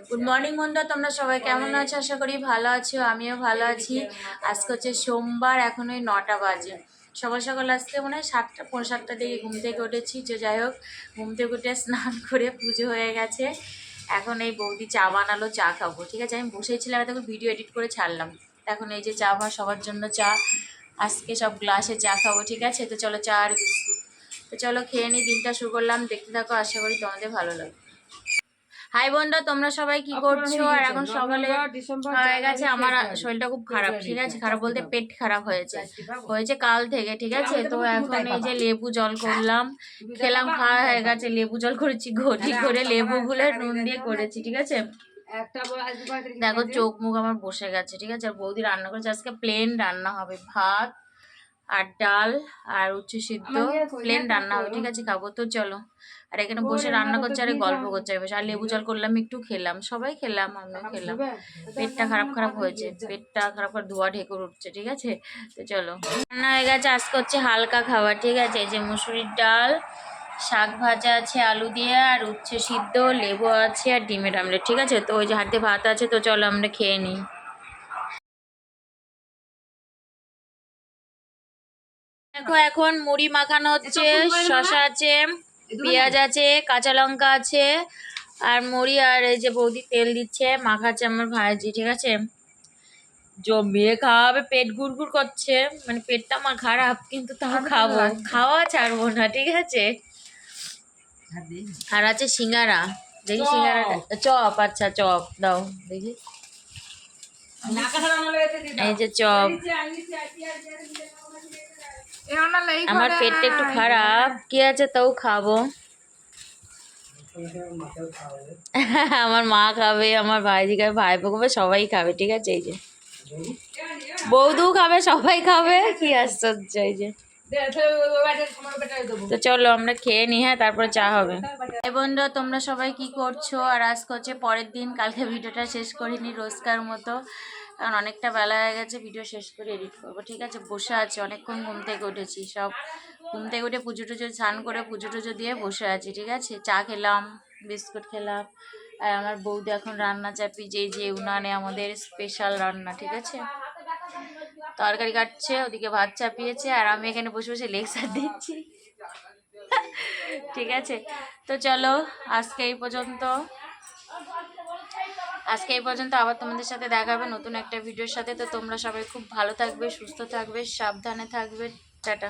Good morning বন্ধুরা, তোমরা সবাই কেমন আছো? আশা করি ভালো আছো, আমিও ভালো আছি। আজকে হচ্ছে সোমবার, এখন ওই 9টা বাজে। সকাল সকাল আজকে মনে হয় 7টা 7:15 দিকে ঘুম থেকে উঠেছি। যে যাই হোক, ঘুম থেকে উঠে স্নান করে পুজো হয়ে গেছে। এখন এই বৌদি চা বানালো, চা খাবো। ঠিক আছে, আমি বসেছিলাম, তখন ভিডিও এডিট করে ছাড়লাম। এখন এই যে চা বা সবার জন্য চা, আজকে সব গ্লাসে চা খাবো। ঠিক আছে, তো চলো চা আর বিস্কুট। তো চলো খেয়ে নিই, দিনটা শুরু করলাম। দেখতে থাকো, আশা করি তোমাদের ভালো লাগবে। হাই বন্ধুরা, তোমরা সবাই কি করছো? আর এখন সকালে হয়ে গেছে, আমার শরীরটা খুব খারাপ। ঠিক আছে, খারাপ বলতে পেট খারাপ হয়েছে কাল থেকে। ঠিক আছে, তো এখন এই যে লেবু জল করলাম, খেলাম, খাওয়া হয়ে গেছে। লেবু জল করেছি ঘটি করে, লেবু গুলে নুন দিয়ে করেছি। ঠিক আছে, দেখো চোখ মুখ আমার বসে গেছে। ঠিক আছে, আর বৌদি রান্না করেছে আজকে প্লেন রান্না হবে, ভাত আর ডাল আর উচ্ছে সিদ্ধ, প্লেন রান্না হবে। ঠিক আছে, খাবো। তো চলো। আর এখানে বসে রান্না করছে আর গল্প করছে বসে, আর লেবু জল করলাম, একটু খেলাম, সবাই খেলাম, আমিও খেলাম। পেটটা খারাপ খারাপ হয়েছে, পেটটা খারাপ করে ধোয়া ঢেকুর উঠছে। ঠিক আছে, তো চলো। রান্না হয়ে গেছে, আজকে হচ্ছে হালকা খাবার। ঠিক আছে, এই যে মুসুরির ডাল, শাক ভাজা আছে আলু দিয়ে, আর উচ্ছে সিদ্ধ, লেবু আছে, আর ডিমের আমলেট। ঠিক আছে, তো ওই যে হাতে ভাত আছে, তো চলো আমরা খেয়ে নিই। দেখো, এখন মুড়ি মাখানো হচ্ছে, শসা আছে, পেঁয়াজ আছে, কাঁচা লঙ্কা আছে, আর মুড়ি, আর এই যে বৌদি তেল দিচ্ছে, মাখাচ্ছে আমার ভাইজি। ঠিক আছে, জমিয়ে খাওয়াবে, পেট গুড়গুড় করছে, মানে পেটটা আমার খারাপ, কিন্তু তাও খাবো, খাওয়া ছাড়বো না। ঠিক আছে, আর আছে সিঙ্গারা, দেখি সিঙ্গারাটা, চপ, আচ্ছা চপ দাও দেখি। এই যে চপ, আমার পেটটা একটু খারাপ, কি আছে তাও খাবো। আমার মা খাবে, আমার ভাইজি খাবে, ভাইপো খাবে, সবাই খাবে। ঠিক আছে, এই যে বৌদু খাবে, সবাই খাবে, কি আশ্চর্য। এই যে, তো চলো আমরা খেয়ে নিই, হ্যাঁ, তারপরে চা হবে। এই বন্ধুরা, তোমরা সবাই কি করছো? আর আজকে হচ্ছে পরের দিন, কালকে ভিডিওটা শেষ করিনি রোজকার মতো, কারণ অনেকটা বেলা হয়ে গেছে, ভিডিও শেষ করে এডিট করবো। ঠিক আছে, বসে আছি, অনেকক্ষণ ঘুম থেকে উঠেছি, সব ঘুম থেকে উঠে পুজো টুজো স্নান করে পুজো টুজো দিয়ে বসে আছি। ঠিক আছে, চা খেলাম, বিস্কুট খেলাম, আর আমার বৌদি এখন রান্না চাপি, যে উনানে আমাদের স্পেশাল রান্না। ঠিক আছে, তরকারি কাটছে, ওদিকে ভাত চাপিয়েছে, আর আমি এখানে বসে বসে লেকচার দিচ্ছি। ঠিক আছে, তো চলো আজকে এই পর্যন্ত আবার তোমাদের সাথে দেখা হবে নতুন একটা ভিডিওর সাথে। তো তোমরা সবাই খুব ভালো থাকবে, সুস্থ থাকবে, সাবধানে থাকবে। টাটা।